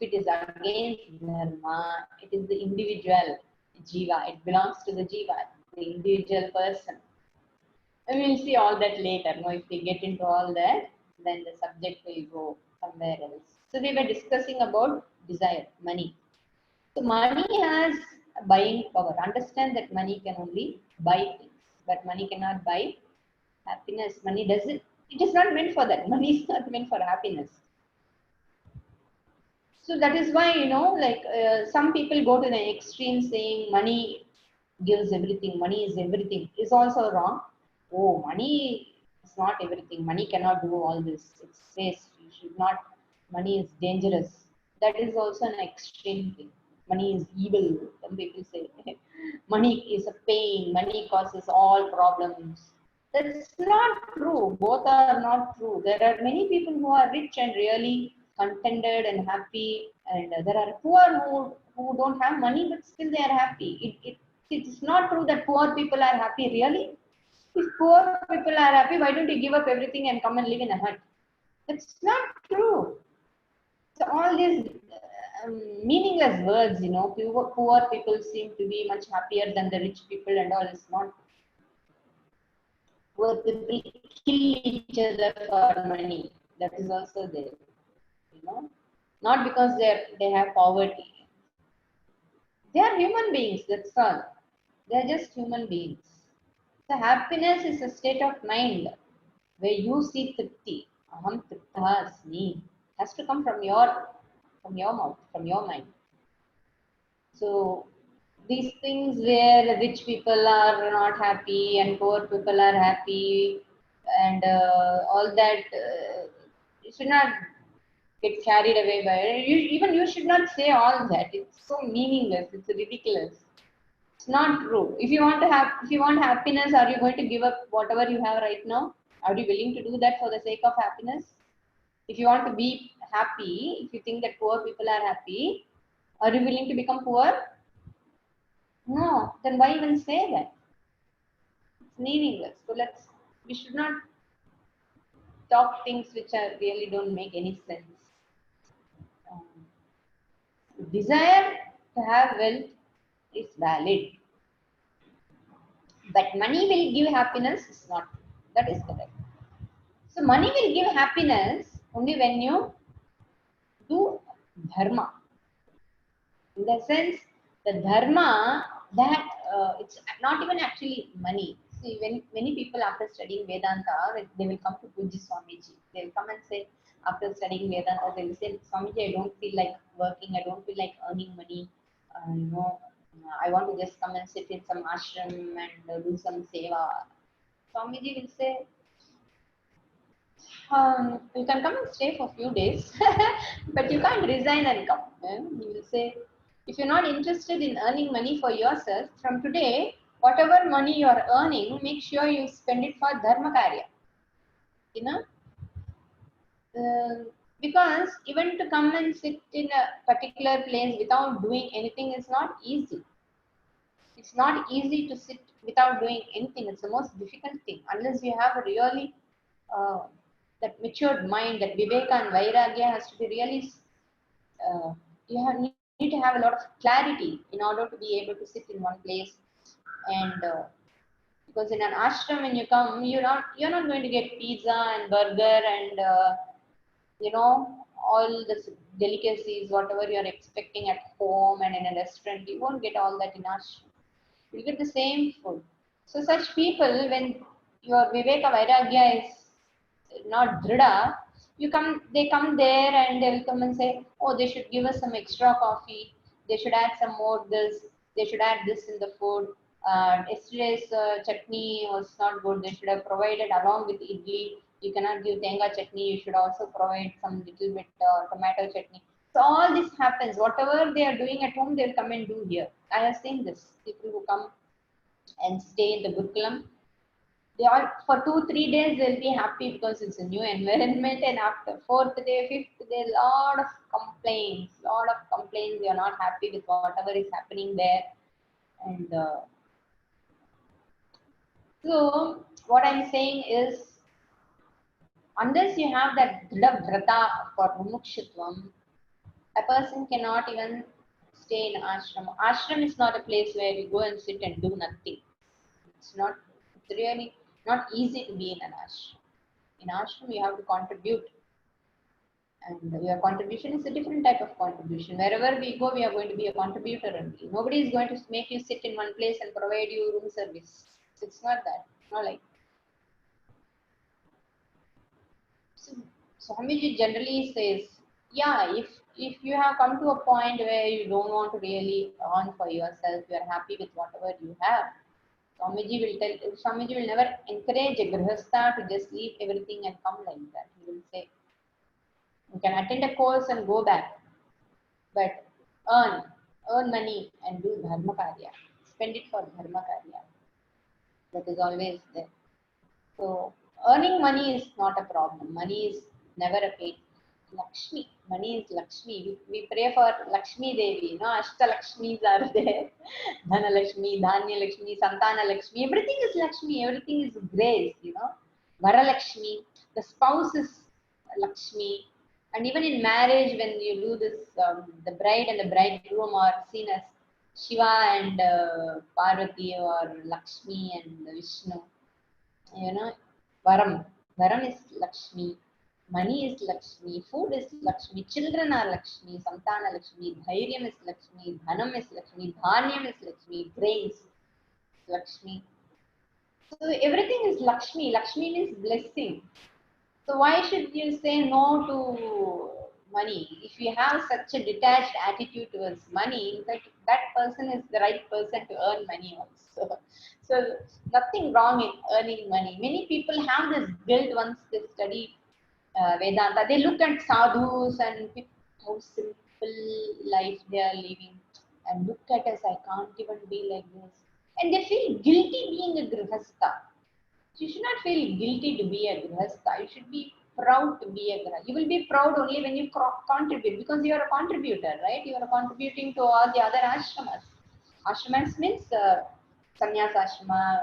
If it is against dharma, it is the individual jiva. It belongs to the jiva, the individual person. And we'll see all that later. No, if we get into all that, then the subject will go somewhere else. So we were discussing about desire, money. So money has a buying power. Understand that money can only buy things, but money cannot buy happiness. Money doesn't. It is not meant for that. Money is not meant for happiness. So that is why, like some people go to the extreme saying money gives everything, money is everything, is also wrong. Oh, money is not everything. Money cannot do all this. It says you should not, money is dangerous. That is also an extreme thing. Money is evil. Some people say money is a pain, money causes all problems. That's not true. Both are not true. There are many people who are rich and really contented and happy, and there are poor who don't have money but still they are happy. It's not true that poor people are happy, really. If poor people are happy, why don't you give up everything and come and live in a hut? That's not true. So all these meaningless words, poor people seem to be much happier than the rich people and all is not. Poor people kill each other for money. That is also there. Not because they have poverty. They are human beings, that's all. They are just human beings. So happiness is a state of mind where you see tripti. Aham triptaha asmi. Has to come from your mouth, from your mind. So these things where rich people are not happy and poor people are happy and all that, you should not get carried away by it. Even you should not say all that. It's so meaningless. It's ridiculous. It's not true. If you want happiness, are you going to give up whatever you have right now? Are you willing to do that for the sake of happiness? If you want to be happy, if you think that poor people are happy, are you willing to become poor? No. Then why even say that? It's meaningless. So we should not talk things which are really don't make any sense. Um, Desire to have wealth is valid, but money will give happiness is not. That is correct. So money will give happiness only when you do dharma. In the sense, the dharma that it's not even actually money. See, when many people after studying Vedanta, like, they will come to Puji Swamiji. They will come and say, after studying Vedanta, they will say, Swamiji, I don't feel like working. I don't feel like earning money. I want to just come and sit in some ashram and do some seva. Swamiji will say, you can come and stay for a few days, but you can't resign and come. He will say, if you're not interested in earning money for yourself, from today, whatever money you are earning, make sure you spend it for dharma karya. You know, because even to come and sit in a particular place without doing anything is not easy. It's not easy to sit without doing anything. It's the most difficult thing. Unless you have a really that matured mind, that viveka and vairagya has to be really, need to have a lot of clarity in order to be able to sit in one place. And because in an ashram when you come, you're not going to get pizza and burger and all this delicacies, whatever you are expecting at home and in a restaurant, you won't get all that in ashram. You'll get the same food. So such people, when your Viveka Vairagya is not Drida, they come there and they will come and say, oh, they should give us some extra coffee, they should add some more this, they should add this in the food. Yesterday's chutney was not good, they should have provided along with idli. You cannot give tenga chutney, you should also provide some little bit tomato chutney. So all this happens. Whatever they are doing at home, they'll come and do here. I have seen this. People who come and stay in the Gurukulam, they all for 2 3 days they'll be happy because it's a new environment, and after fourth day, fifth day, lot of complaints. They are not happy with whatever is happening there, and so what I'm saying is, unless you have that vrata for mumukshutvam, a person cannot even stay in ashram. Ashram is not a place where you go and sit and do nothing. It's not. It's really not easy to be in an ashram. In ashram, you have to contribute, and your contribution is a different type of contribution. Wherever we go, we are going to be a contributor only. Nobody is going to make you sit in one place and provide you room service. It's not that. Not like. So, Swamiji generally says, yeah, if you have come to a point where you don't want to really earn for yourself, you are happy with whatever you have, Swamiji will never encourage a grihastha to just leave everything and come like that. He will say, you can attend a course and go back, but earn, earn money and do dharma karya. Spend it for dharma karya. That is always there. So earning money is not a problem. Money is never a pain. Lakshmi, money is Lakshmi. We pray for Lakshmi Devi. You know, Ashta Lakshmis are there. Dhana Lakshmi, Dhanya Lakshmi, Santana Lakshmi. Everything is Lakshmi. Everything is grace. You know, Vara Lakshmi. The spouse is Lakshmi. And even in marriage, when you do this, the bride and the bridegroom are seen as Shiva and Parvati, or Lakshmi and Vishnu. You know, varam is Lakshmi, money is Lakshmi, food is Lakshmi, children are Lakshmi, Santana Lakshmi, Dhairyam is Lakshmi, Dhanam is Lakshmi, Dhanyam is Lakshmi, grains Lakshmi. So everything is Lakshmi. Lakshmi means blessing. So why should you say no to money? If you have such a detached attitude towards money, that person is the right person to earn money also. So nothing wrong in earning money. Many people have this guilt once they study Vedanta. They look at sadhus and how simple life they are living, and look at us, I can't even be like this. And they feel guilty being a grihastha. You should not feel guilty to be a grihastha. You should be proud to be a grihastha. You will be proud only when you contribute, because you are a contributor, right? You are contributing to all the other ashramas. Ashramas means sannyasa ashrama,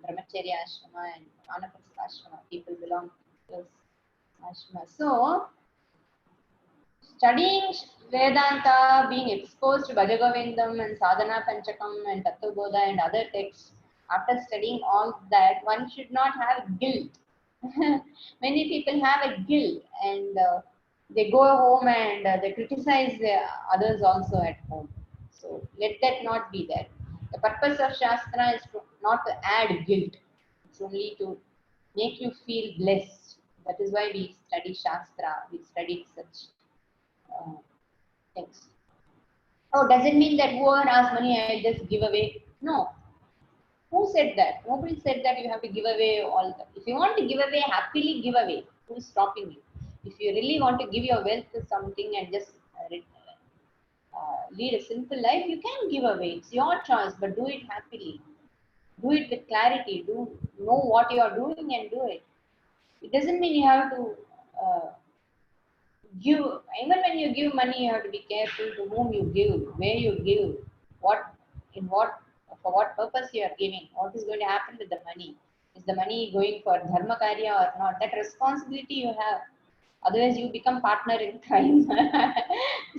brahmacharya ashrama, and anaprastha ashrama. People belong to those ashramas. So, studying Vedanta, being exposed to Bhajagovindam and Sadhana Panchakam and Tattvabodha and other texts, after studying all that, one should not have guilt. Many people have a guilt, and they go home and they criticize others also at home. So let that not be there. The purpose of Shastra is not to add guilt. It's only to make you feel blessed. That is why we study Shastra. We study such things. Oh, does it mean that whoever asks money, I just give away? No. Who said that? Nobody said that you have to give away all that. If you want to give away, happily give away. Who is stopping you? If you really want to give your wealth to something and just lead a simple life, you can give away. It's your choice, but do it happily. Do it with clarity. Do know what you are doing and do it. It doesn't mean you have to give. Even when you give money, you have to be careful to whom you give, where you give, what in what for what purpose you are giving, what is going to happen with the money. Is the money going for dharma karya or not? That responsibility you have. Otherwise, you become partner in crime.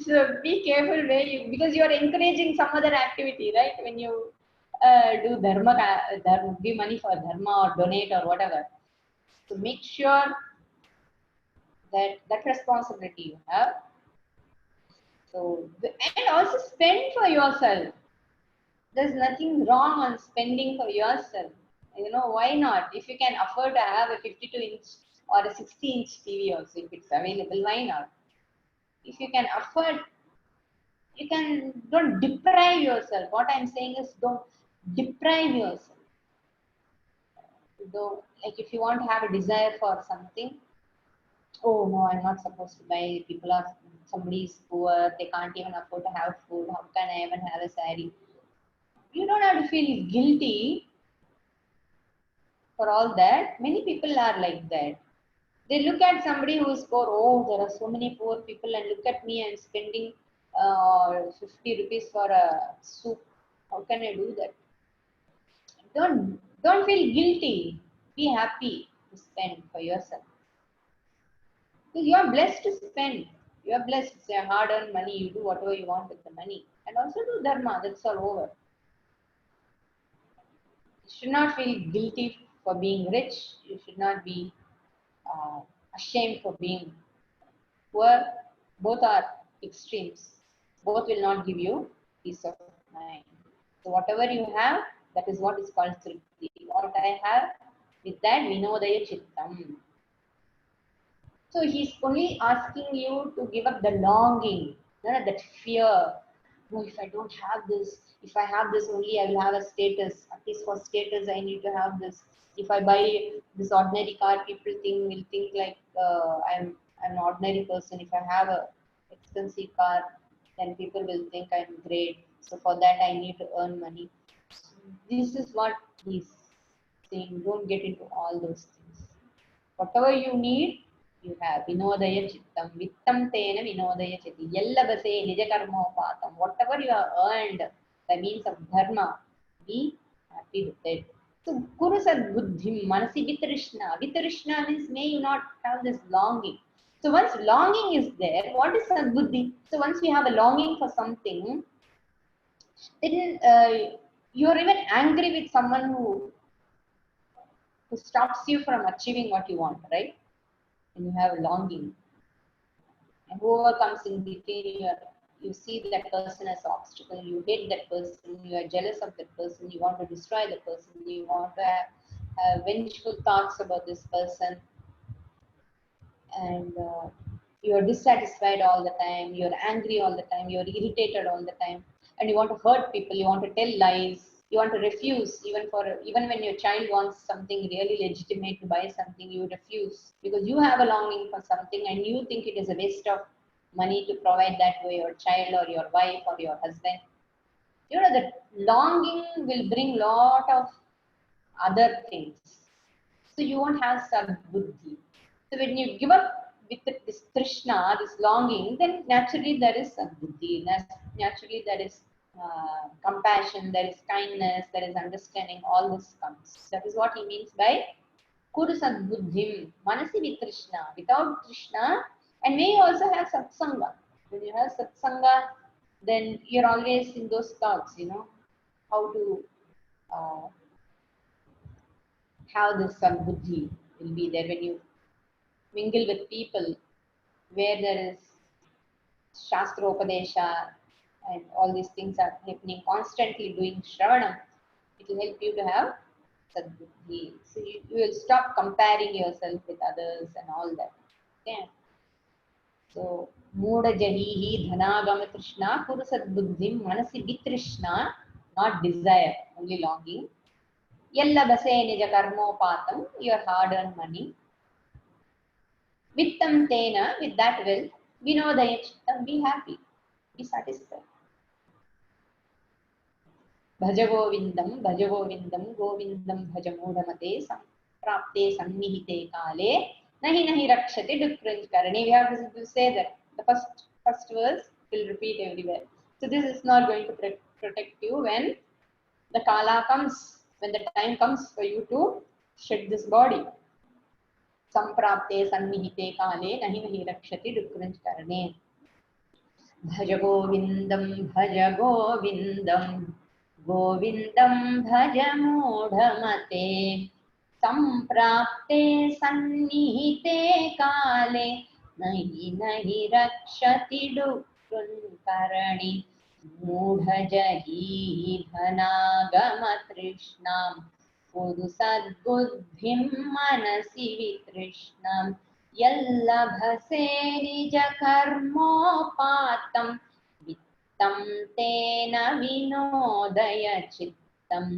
So be careful where you, because you are encouraging some other activity, right? When you do give money for dharma or donate or whatever. So make sure that responsibility you have. So, and also spend for yourself. There's nothing wrong on spending for yourself. You know, why not? If you can afford to have a 52-inch or a 60-inch TV also, if it's available, why not? If you can afford, you can, don't deprive yourself. What I'm saying is, don't deprive yourself. Though, like if you want to have a desire for something, oh no, I'm not supposed to buy. People are, somebody is poor, they can't even afford to have food. How can I even have a sari? You don't have to feel guilty for all that. Many people are like that. They look at somebody who is poor. Oh, there are so many poor people, and look at me. I'm spending 50 rupees for a soup. How can I do that? Don't feel guilty. Be happy to spend for yourself. So you are blessed to spend. You are blessed. It's your hard-earned money. You do whatever you want with the money, and also do dharma. That's all over. You should not feel guilty for being rich. You should not be uh, ashamed for being poor. Both are extremes. Both will not give you peace of mind. So whatever you have, that is what is called tripti. What I have, with that vinodaya chittam. So he's only asking you to give up the longing, that fear. No, if I don't have this, if I have this only, I will have a status. At least for status, I need to have this. If I buy this ordinary car, people will think like I'm an ordinary person. If I have a expensive car, then people will think I'm great. So for that, I need to earn money. This is what he's saying. Don't get into all those things. Whatever you need, you have. Vinodaya chittam. Vittam tena vinodaya chitti. Yellabase nijakarmopatam. Whatever you have earned by means of dharma, be happy with it. So, Kuru Sad Buddhim, Manasi Vitrishna. Vitrishna means may you not have this longing. So, once longing is there, what is Sadbuddhi? So, once we have a longing for something, then you are even angry with someone who stops you from achieving what you want, right? And you have longing. And whoever comes in between, you see that person as an obstacle, you hate that person, you are jealous of that person, you want to destroy the person, you want to have vengeful thoughts about this person, and you are dissatisfied all the time, you are angry all the time, you are irritated all the time, and you want to hurt people, you want to tell lies, you want to refuse even when your child wants something really legitimate to buy something, you refuse because you have a longing for something and you think it is a waste of money to provide that to your child or your wife or your husband. You know that longing will bring lot of other things. So you won't have sadbuddhi. So when you give up with this trishna, this longing, then naturally there is sadbuddhi. Naturally there is compassion, there is kindness, there is understanding. All this comes. That is what he means by kuru sadbuddhim, manasi with trishna. Without trishna, and may you also have satsanga. When you have satsanga, then you're always in those thoughts. How to uh, have this sadbuddhi will be there when you mingle with people where there is Shastropadesha and all these things are happening constantly doing Shravanam, it will help you to have Sadbuddhi. So you will stop comparing yourself with others and all that. Okay. So Mooda Jahihi Dhanagama Trishna Kuru Sadbuddhim Manasi Vitrishna, not desire, only longing. Yella Base Nija Karmopatam, your hard earned money. Vittam tena, with that will, vinodaya chittam, be happy, be satisfied. Bhaja Govindam, Govindam Bhaja Mudhamate, Prapte Sannihite Kale, Nahi Rakshati Dukranj Karani. We have to say that the first verse will repeat everywhere. So this is not going to protect you when the Kala comes, when the time comes for you to shed this body. Samprapte Sannihite Kale, Nahi Rakshati Dukranj Karane. भज गोविंदम गोविंदम भज मूढ़मते संप्राप्ते सन्निहिते काले नहीं रक्षति करणी मूढजहीधनागमतृष्णां कुरु सद्बुद्धिं मनसि वितृष्णां यल्लभसे निजकर्मोपातं वित्तं तेन विनोदय चित्तम्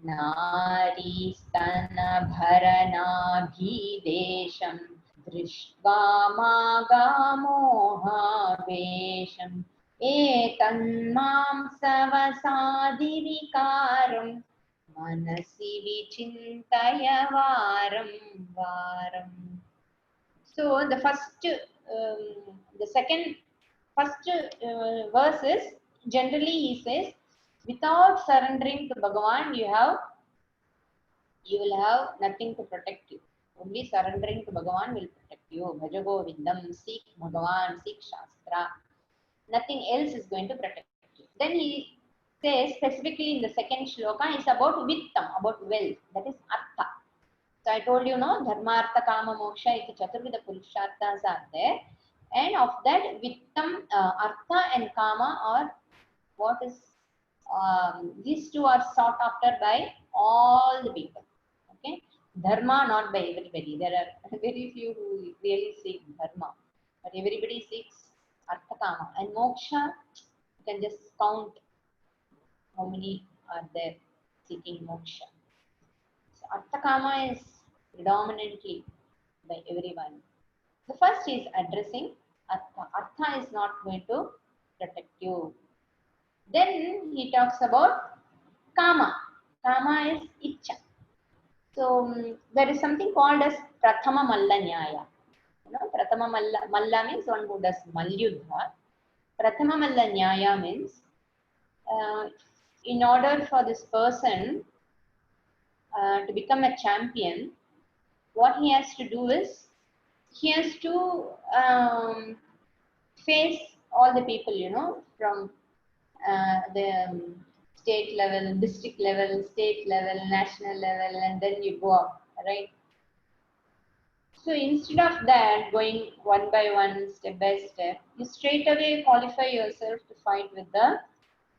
नारीस्तनभरनाभिदेशं दृष्ट्वा मागामोहावेशम् एतन्मां सवसादिविकारं मनसि विचिन्तय वारं वारम्. So the second first verse is generally he says, without surrendering to Bhagavan, you will have nothing to protect you. Only surrendering to Bhagavan will protect you. Bhaja Govindam, seek Bhagavan, seek Shastra. Nothing else is going to protect you. Then he says specifically in the second shloka is about vittam, about wealth. That is artha. So I told you, no, dharma, artha, kama, moksha, iti chaturvida purusharthas are there. And of that, vittam, artha and kama are what is, these two are sought after by all the people. Okay, dharma not by everybody. There are very few who really seek dharma, but everybody seeks artha, kama, and moksha. You can just count how many are there seeking moksha. So artha, kama is predominantly by everyone. The first is addressing artha. Artha is not going to protect you. Then he talks about kama. Kama is icha. So there is something called as prathama malla nyaya. You know, prathama malla means one who does malyudha. Prathama malla nyaya means in order for this person to become a champion, what he has to do is he has to face all the people, you know, from the state level, district level, state level, national level, and then you go up, right? So instead of that, going one by one, step by step, you straight away qualify yourself to fight with the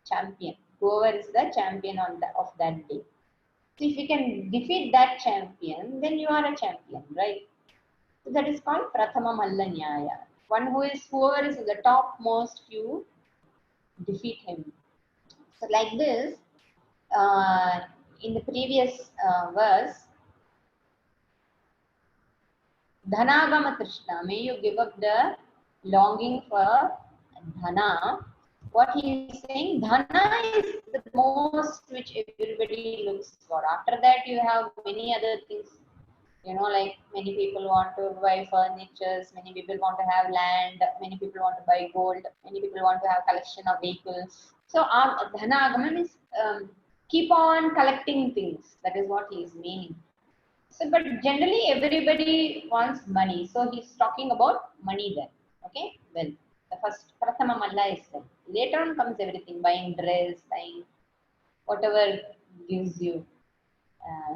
champion, whoever is the champion of that day. So if you can defeat that champion, then you are a champion, right? So that is called Prathama Malla Nyaya. Whoever is the topmost, you defeat him. So like this, in the previous verse, Dhanagama Trishna, may you give up the longing for Dhana. What he is saying, Dhana is the most which everybody looks for. After that, you have many other things. You know, like many people want to buy furnitures, many people want to have land, many people want to buy gold, many people want to have collection of vehicles. So Dhana Agama means keep on collecting things. That is what he is meaning. So, but generally everybody wants money. So he's talking about money there. Okay, well, the first Prathama Malla is there. Later on comes everything, buying dress, buying whatever gives you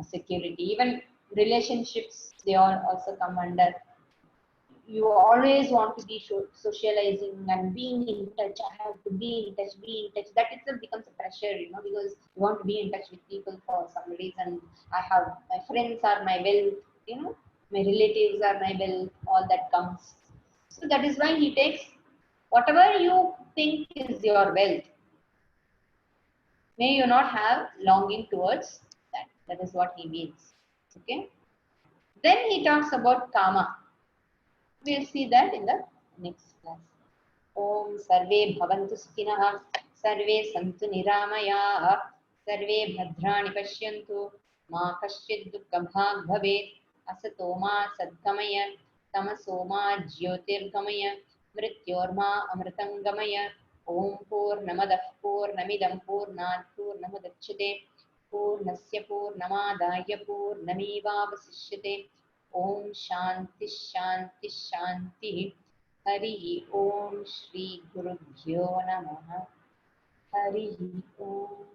security. Even relationships, they all also come under. You always want to be socializing and being in touch. I have to be in touch, be in touch. That itself becomes a pressure, you know, because you want to be in touch with people for some reason. My friends are my wealth, you know, my relatives are my wealth, all that comes. So that is why he takes whatever you think is your wealth, may you not have longing towards that. That is what he means. Okay. Then he talks about kama. We'll see that in the next class. Om sarve bhavantu sukhinah, sarve santu niramayaः, sarve bhadrani pashyantu, ma kaschid dukkha bhag bhavet, asato ma sadgamaya, tamaso ma jyotirgamaya, mrityorma amritangamaya. Om purnamadah purnamidam purnat purnamudachyate, पूर्णस्य पूर्णमादाय पूर्णमेवावशिष्यते. ओम शांति शांति शांति. हरि ओम. श्री गुरुभ्यो नमः. हरि ओम.